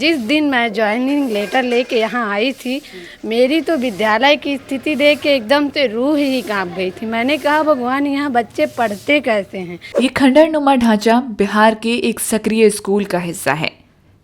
जिस दिन मैं ज्वाइनिंग लेटर लेके यहाँ आई थी, मेरी तो विद्यालय की स्थिति देख के एकदम से रूह ही कांप गई थी। मैंने कहा भगवान, यहाँ बच्चे पढ़ते कैसे हैं। ये खंडरनुमा ढांचा बिहार के एक सक्रिय स्कूल का हिस्सा है।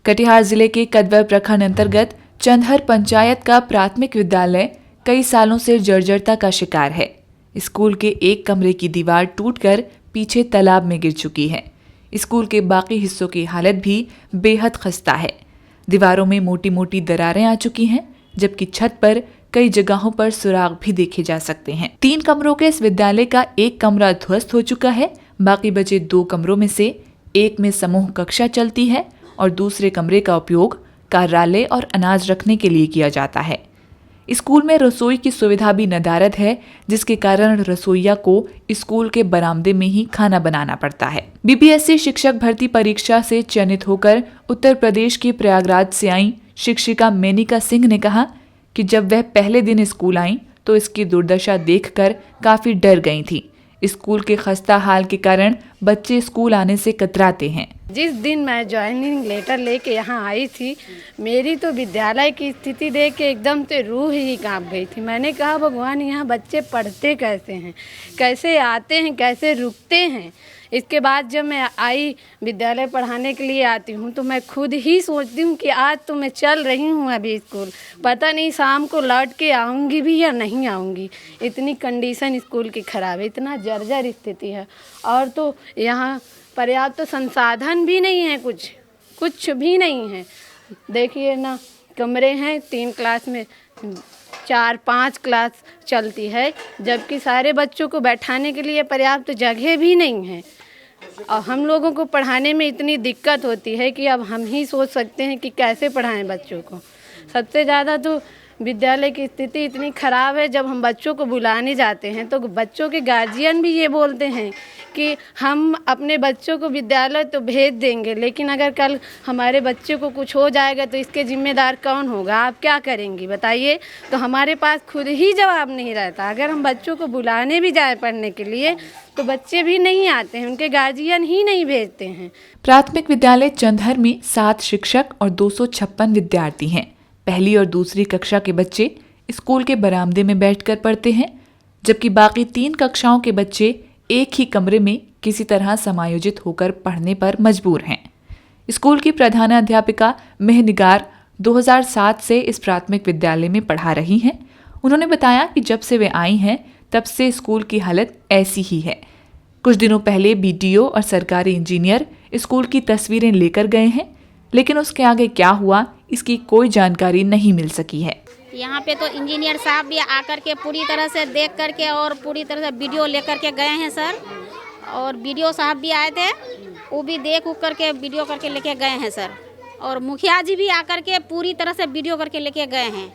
कटिहार जिले के कदवा प्रखंड अंतर्गत चंदहर पंचायत का प्राथमिक विद्यालय कई सालों से जर्जरता का शिकार है। स्कूल के एक कमरे की दीवार टूटकर पीछे तालाब में गिर चुकी है। स्कूल के बाकी हिस्सों की हालत भी बेहद खस्ता है। दीवारों में मोटी मोटी दरारें आ चुकी हैं, जबकि छत पर कई जगहों पर सुराग भी देखे जा सकते हैं। 3 कमरों के इस विद्यालय का एक कमरा ध्वस्त हो चुका है। बाकी बचे 2 कमरों में से एक में समूह कक्षा चलती है और दूसरे कमरे का उपयोग कार्यालय और अनाज रखने के लिए किया जाता है। स्कूल में रसोई की सुविधा भी नदारद है, जिसके कारण रसोइया को स्कूल के बरामदे में ही खाना बनाना पड़ता है। बीपीएससी शिक्षक भर्ती परीक्षा से चयनित होकर उत्तर प्रदेश के प्रयागराज से आई शिक्षिका मेनिका सिंह ने कहा कि जब वह पहले दिन स्कूल आई तो इसकी दुर्दशा देखकर काफी डर गई थी। स्कूल के खस्ता हाल के कारण बच्चे स्कूल आने से कतराते हैं। जिस दिन मैं ज्वाइनिंग लेटर लेके यहाँ आई थी, मेरी तो विद्यालय की स्थिति देख के एकदम से रूह ही कांप गई थी। मैंने कहा भगवान, यहाँ बच्चे पढ़ते कैसे हैं, कैसे आते हैं, कैसे रुकते हैं। इसके बाद जब मैं आई विद्यालय पढ़ाने के लिए आती हूँ तो मैं खुद ही सोचती हूँ कि आज तो मैं चल रही हूँ अभी स्कूल, पता नहीं शाम को लौट के आऊँगी भी या नहीं आऊँगी। इतनी कंडीशन स्कूल की ख़राब है, इतना जर्जर स्थिति है। और तो यहाँ पर्याप्त संसाधन भी नहीं है, कुछ भी नहीं है। देखिए ना, कमरे हैं 3 क्लास में 4-5 क्लास चलती है, जबकि सारे बच्चों को बैठाने के लिए पर्याप्त जगह भी नहीं है। और हम लोगों को पढ़ाने में इतनी दिक्कत होती है कि अब हम ही सोच सकते हैं कि कैसे पढ़ाएं बच्चों को। सबसे ज़्यादा तो विद्यालय की स्थिति इतनी ख़राब है, जब हम बच्चों को बुलाने जाते हैं तो बच्चों के गार्जियन भी ये बोलते हैं कि हम अपने बच्चों को विद्यालय तो भेज देंगे, लेकिन अगर कल हमारे बच्चे को कुछ हो जाएगा तो इसके जिम्मेदार कौन होगा, आप क्या करेंगी बताइए। तो हमारे पास खुद ही जवाब नहीं रहता। अगर हम बच्चों को बुलाने भी जाए पढ़ने के लिए तो बच्चे भी नहीं आते हैं, उनके गार्जियन ही नहीं भेजते हैं। प्राथमिक विद्यालय चंदहर में 7 शिक्षक और 256 विद्यार्थी हैं। पहली और दूसरी कक्षा के बच्चे स्कूल के बरामदे में बैठकर पढ़ते हैं, जबकि बाकी 3 कक्षाओं के बच्चे एक ही कमरे में किसी तरह समायोजित होकर पढ़ने पर मजबूर हैं। स्कूल की प्रधानाध्यापिका मेहनिगार 2007 से इस प्राथमिक विद्यालय में पढ़ा रही हैं। उन्होंने बताया कि जब से वे आई हैं तब से स्कूल की हालत ऐसी ही है। कुछ दिनों पहले बीडीओ और सरकारी इंजीनियर स्कूल की तस्वीरें लेकर गए हैं, लेकिन उसके आगे क्या हुआ इसकी कोई जानकारी नहीं मिल सकी है। यहाँ पे तो इंजीनियर साहब भी आकर के पूरी तरह से देख करके और पूरी तरह से वीडियो लेकर के गए हैं सर, और वीडियो साहब भी आए थे, वो भी देख उख करके वीडियो करके लेके गए हैं सर। और मुखिया जी भी आकर के पूरी तरह से वीडियो करके लेके गए हैं।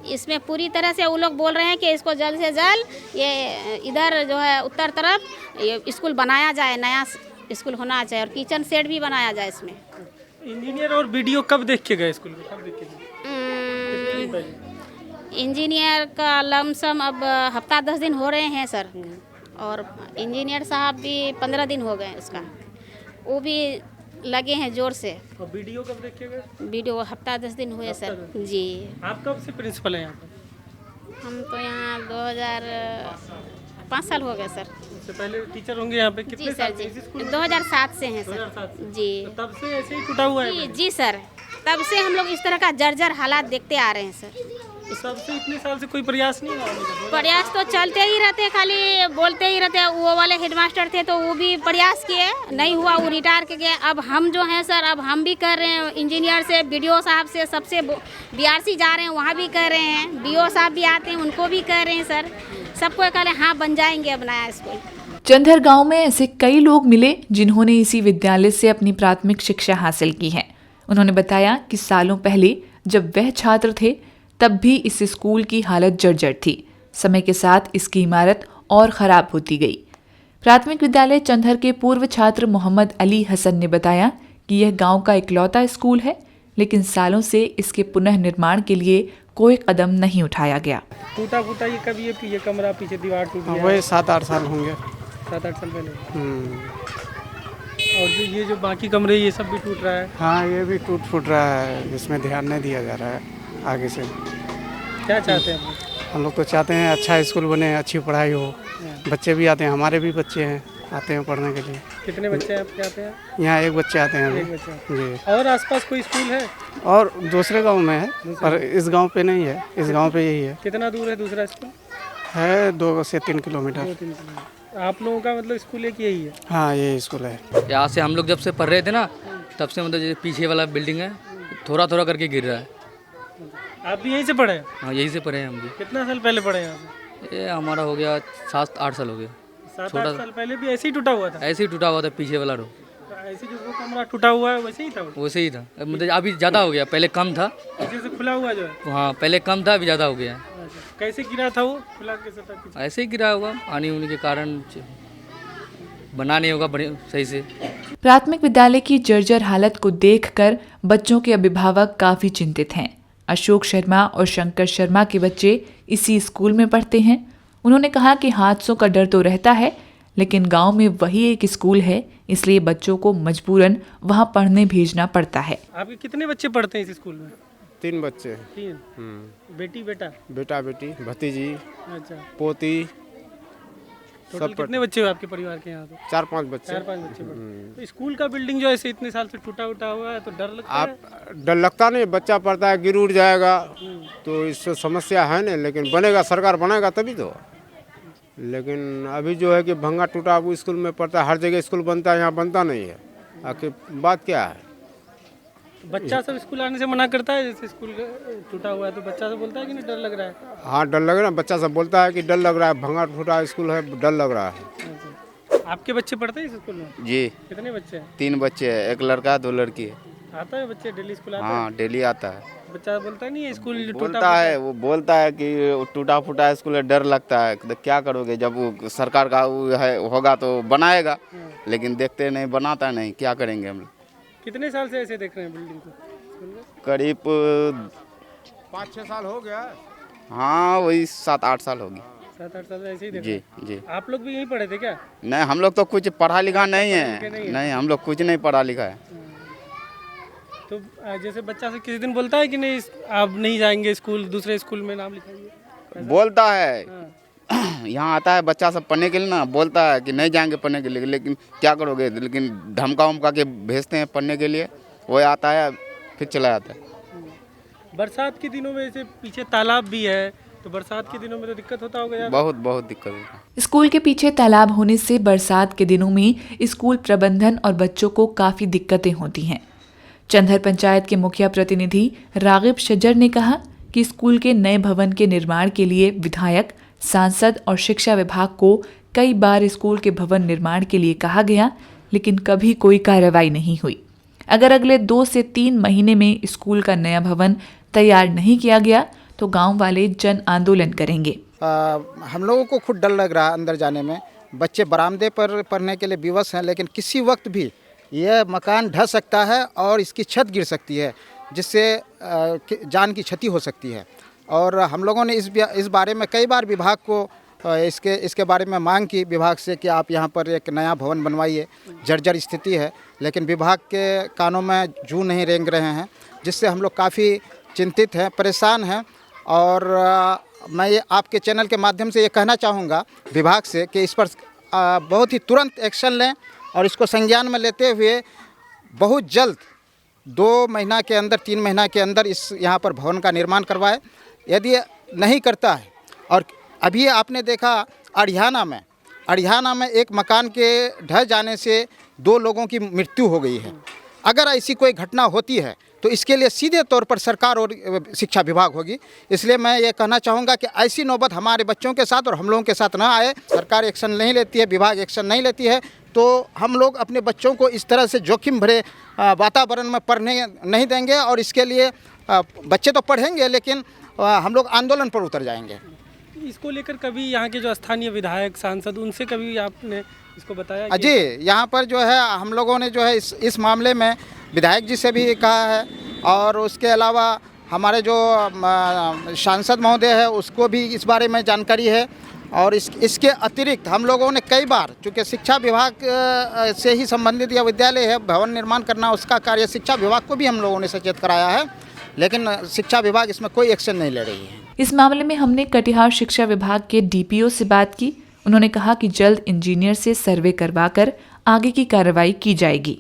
इसमें पूरी तरह से वो लोग बोल रहे हैं कि इसको जल्द से जल्द ये इधर जो है उत्तर तरफ ये स्कूल बनाया जाए, नया स्कूल होना चाहिए और किचन सेट भी बनाया जाए इसमें। इंजीनियर और वीडियो कब देख के गए स्कूल में, कब देख के गए? इंजीनियर का लमसम अब हफ्ता 10 दिन हो रहे हैं सर, और इंजीनियर साहब भी 15 दिन हो गए उसका, वो भी लगे हैं जोर से। और वीडियो कब देख के गए? वीडियो हफ्ता 10 दिन हुए सर जी। आप कब से प्रिंसिपल हैं यहाँ पर? हम तो यहाँ 2005 साल हो गए सर। उससे पहले टीचर होंगे यहाँ पे? जी कितने सर साल जी, से इस स्कूल में? 2007 से हैं सर 2007 से? जी। तो तब से ऐसे ही टूटा हुआ है? जी सर, तब से हम लोग इस तरह का जर्जर हालात देखते आ रहे हैं सर। तब से इतने साल से कोई प्रयास नहीं हुआ? प्रयास तो चलते ही रहते, खाली बोलते ही रहते। वो वाले हेडमास्टर थे तो वो भी प्रयास किए, नहीं हुआ, वो रिटायर के गए। अब हम जो हैं सर, अब हम भी कर रहे हैं, इंजीनियर से, बीडीओ साहब से, सबसे बीआरसी जा रहे हैं, वहाँ भी कर रहे हैं, बीओ साहब भी आते हैं, उनको भी कर रहे हैं सर। सबको कह रहे हैं हाँ बन जाएंगे अब नया स्कूल। चंदहर गांव में ऐसे कई लोग मिले जिन्होंने इसी विद्यालय से अपनी प्राथमिक शिक्षा हासिल की है। उन्होंने बताया कि सालों पहले जब वह छात्र थे तब भी इस स्कूल की हालत जर्जर थी। समय के साथ इसकी इमारत और ख़राब होती गई। प्राथमिक विद्यालय चंदहर के पूर्व छात्र मोहम्मद अली हसन ने बताया कि यह गांव का इकलौता स्कूल है, लेकिन सालों से इसके पुनः निर्माण के लिए कोई कदम नहीं उठाया गया। टूटा फूटा ये कब ये कमरा पीछे दीवार टूटी है? वही 7-8 साल होंगे। 7-8 साल पहले। और जो ये जो बाकी कमरे ये सब भी टूट रहा है, हाँ, ये भी टूट फूट रहा है, इसमें ध्यान नहीं दिया जा रहा है आगे से। क्या चाहते हैं आप? हम लोग तो चाहते हैं अच्छा स्कूल बने, अच्छी पढ़ाई हो, बच्चे भी आते हैं, हमारे भी बच्चे हैं आते हैं पढ़ने के लिए। कितने बच्चे हैं आपके आते हैं? यहाँ एक बच्चे आते हैं एक अभी बच्चा। जी, और आसपास कोई स्कूल है? और दूसरे गांव में है पर इस गांव पे नहीं है, इस गांव पे यही है। कितना दूर है दूसरा स्कूल? है 2 से 3 किलोमीटर। 2-3 किलोमीटर। आप लोगों का मतलब स्कूल एक यही है? हाँ, ये स्कूल है। यहाँ से हम लोग जब से पढ़ रहे थे ना, तब से मतलब जैसे पीछे वाला बिल्डिंग है थोड़ा थोड़ा करके गिर रहा है। आप भी यहीं से पढ़े हैं? हाँ, यहीं से पढ़े हैं हम भी। कितना साल पहले पढ़े यहाँ से? ये हमारा हो गया 7-8 साल हो गया। 7-8 साल पहले भी ऐसे ही टूटा हुआ था? ऐसे ही टूटा हुआ था पीछे वाला रो, तो ऐसे जो वो कमरा टूटा हुआ है वैसे ही था वो? वैसे ही था। मतलब अभी ज़्यादा हो गया, पहले कम था। पीछे से खुला हुआ जो है? हाँ, पहले कम था, अभी ज़्यादा हो गया है। अच्छा, कैसे गिरा था वो? खुला कैसे था पीछे? ऐसे ही गिरा होगा, पानी उनी के कारण बना नहीं होगा बढ़िया सही से। प्राथमिक विद्यालय की जर्जर हालत को देखकर बच्चों के अभिभावक काफी चिंतित हैं। अशोक शर्मा और शंकर शर्मा के बच्चे इसी स्कूल में पढ़ते हैं। उन्होंने कहा कि हादसों का डर तो रहता है, लेकिन गांव में वही एक स्कूल है, इसलिए बच्चों को मजबूरन वहां पढ़ने भेजना पड़ता है। आपके कितने बच्चे पढ़ते हैं इस स्कूल में? 3 बच्चे। 3? बेटी बेटा? बेटा बेटी, भतीजी, अच्छा, पोती, टोटल कितने बच्चे हो आपके परिवार के यहाँ? तो 4-5 बच्चे। 4-5 बच्चे पढ़ते हैं। तो स्कूल का बिल्डिंग जो ऐसे इतने साल से टूटा उटा हुआ है तो डर लगता है? आप डर लगता नहीं, बच्चा पढ़ता है गिर उड़ जाएगा तो इससे समस्या है नहीं, लेकिन बनेगा, सरकार बनाएगा तभी तो। लेकिन अभी जो है कि भंगा टूटा वो स्कूल में पढ़ता है, हर जगह स्कूल बनता है, यहाँ बनता नहीं है। आखिर बात क्या है? बच्चा सब स्कूल आने से मना करता है? जैसे स्कूल टूटा हुआ है तो बच्चा सब बोलता है कि नहीं डर लग रहा है? हाँ, डर लग रहा है, बच्चा सब बोलता है कि डर लग रहा है, भंगा टूटा स्कूल है, डर लग रहा है। अच्छा। आपके बच्चे पढ़ते हैं इस स्कूल में? जी, कितने बच्चे हैं? 3 बच्चे हैं, एक लड़का 2 लड़की है। आता है बच्चे डेली स्कूल आता हाँ, डेली आता है। है? बच्चा बोलता नहीं है स्कूल टूटा बोलता है, वो बोलता है कि टूटा फूटा स्कूल है, डर लगता है। तो क्या करोगे, जब वो सरकार का वो है होगा तो बनाएगा, लेकिन देखते नहीं, बनाता नहीं, क्या करेंगे हम लोग। कितने साल से ऐसे देख रहे हैं बिल्डिंग को? स्कूल को? करीब 5-6 साल हो गया। हाँ, वही 7-8 साल होगी। 7-8 साल से ऐसे ही देख जी रहे हैं? जी। आप लोग भी यहीं पढ़े थे क्या? नहीं, हम लोग तो कुछ पढ़ा लिखा नहीं नहीं है। है। नहीं, हम लोग कुछ नहीं पढ़ा लिखा है। तो जैसे बच्चा से किसी दिन बोलता है कि नहीं आप नहीं जाएंगे स्कूल, दूसरे स्कूल में नाम लिखाइए? बोलता है, हाँ। यहाँ आता है बच्चा सब पढ़ने के लिए ना, बोलता है कि नहीं जाएंगे पढ़ने के लिए, लेकिन क्या करोगे, लेकिन धमका उमका के भेजते हैं पढ़ने के लिए। वो आता है फिर चला जाता है। बरसात के दिनों में ऐसे पीछे तालाब भी है, तो बरसात के दिनों में तो दिक्कत होता होगा यार? बहुत बहुत दिक्कत होता है। स्कूल के पीछे तालाब होने से बरसात के दिनों में स्कूल प्रबंधन और बच्चों को काफी दिक्कतें होती हैं। चंदहर पंचायत के मुखिया प्रतिनिधि रागिब शज्जर ने कहा कि स्कूल के नए भवन के निर्माण के लिए विधायक, सांसद और शिक्षा विभाग को कई बार स्कूल के भवन निर्माण के लिए कहा गया, लेकिन कभी कोई कार्रवाई नहीं हुई। अगर अगले 2 से 3 महीने में स्कूल का नया भवन तैयार नहीं किया गया तो गांव वाले जन आंदोलन करेंगे। हम लोगों को खुद डर लग रहा है अंदर जाने में। बच्चे बरामदे पर पढ़ने के लिए विवश हैं, लेकिन किसी वक्त भी यह मकान ढह सकता है और इसकी छत गिर सकती है, जिससे जान की क्षति हो सकती है। और हम लोगों ने इस बारे में कई बार विभाग को इसके बारे में मांग की विभाग से कि आप यहाँ पर एक नया भवन बनवाइए, जर्जर स्थिति है, लेकिन विभाग के कानों में जू नहीं रेंग रहे हैं, जिससे हम लोग काफ़ी चिंतित हैं, परेशान हैं। और मैं ये आपके चैनल के माध्यम से ये कहना चाहूँगा विभाग से कि इस पर बहुत ही तुरंत एक्शन लें और इसको संज्ञान में लेते हुए बहुत जल्द 2 महीना के अंदर, 3 महीना के अंदर इस यहाँ पर भवन का निर्माण करवाए। यदि नहीं करता है, और अभी आपने देखा अड़ियाना में एक मकान के ढह जाने से 2 लोगों की मृत्यु हो गई है। अगर ऐसी कोई घटना होती है तो इसके लिए सीधे तौर पर सरकार और शिक्षा विभाग होगी। इसलिए मैं ये कहना चाहूँगा कि ऐसी नौबत हमारे बच्चों के साथ और हम लोगों के साथ ना आए। सरकार एक्शन नहीं लेती है, विभाग एक्शन नहीं लेती है, तो हम लोग अपने बच्चों को इस तरह से जोखिम भरे वातावरण में पढ़ने नहीं देंगे। और इसके लिए बच्चे तो पढ़ेंगे, लेकिन हम लोग आंदोलन पर उतर जाएंगे। इसको लेकर कभी यहाँ के जो स्थानीय विधायक, सांसद, उनसे कभी आपने इसको बताया? जी, यहाँ पर जो है हम लोगों ने जो है इस मामले में विधायक जी से भी कहा है, और उसके अलावा हमारे जो सांसद महोदय है उसको भी इस बारे में जानकारी है। और इसके अतिरिक्त हम लोगों ने कई बार, चूँकि शिक्षा विभाग से ही संबंधित यह विद्यालय है, भवन निर्माण करना उसका कार्य शिक्षा विभाग को भी हम लोगों ने सचेत कराया है, लेकिन शिक्षा विभाग इसमें कोई एक्शन नहीं ले रही है। इस मामले में हमने कटिहार शिक्षा विभाग के डीपीओ से बात की। उन्होंने कहा कि जल्द इंजीनियर से सर्वे करवाकर आगे की कार्रवाई की जाएगी।